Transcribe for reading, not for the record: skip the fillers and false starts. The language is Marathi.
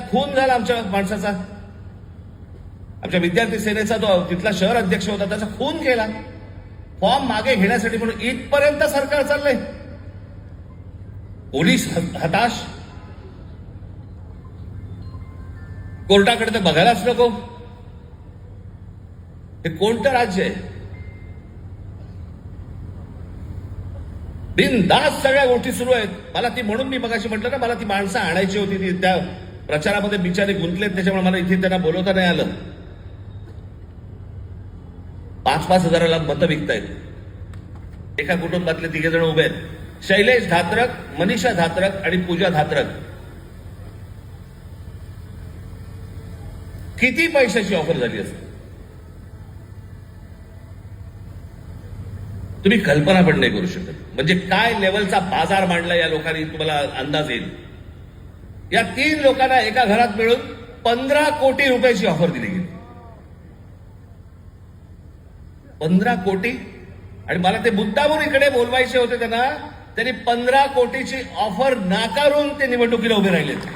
खून झाला आमच्या माणसाचा, आमच्या विद्यार्थी सेनेचा तो तिथला शहर अध्यक्ष होता, त्याचा खून केला फॉर्म मागे घेण्यासाठी म्हणून. इथपर्यंत सरकार चाललंय. पोलीस हताश, कोर्टाकडे तर बघायलाच नको. हे कोणतं राज्य आहे? बिनधास्त सगळ्या गोष्टी सुरू आहेत. मला ती म्हणून मी मगाशी म्हटलं ना, मला ती माणसं आणायची होती, ती त्या प्रचारामध्ये बिचारे गुंतलेत, त्याच्यामुळे मला इथे त्यांना बोलवता नाही आलं. 5-5 हजाराला मतं विकतायत. एका कुटुंबातले 3 जण उभे आहेत, शैलेश धात्रक, मनीषा धात्रक आणि पूजा धात्रक. किती पैशाची ऑफर झाली असेल तुम्ही कल्पना पण नाही करू शकत. म्हणजे काय लेवलचा बाजार मांडला या लोकांनी, तुम्हाला अंदाज येईल. या 3 लोकांना एका घरात मिळून 15 कोटी रुपयाची ऑफर दिली गेली. 15 कोटी. आणि मला ते मुद्दामून इकडे बोलवायचे होते त्यांना, त्यांनी 15 कोटीची ऑफर नाकारून ते निवडणुकीला उभे राहिलेत.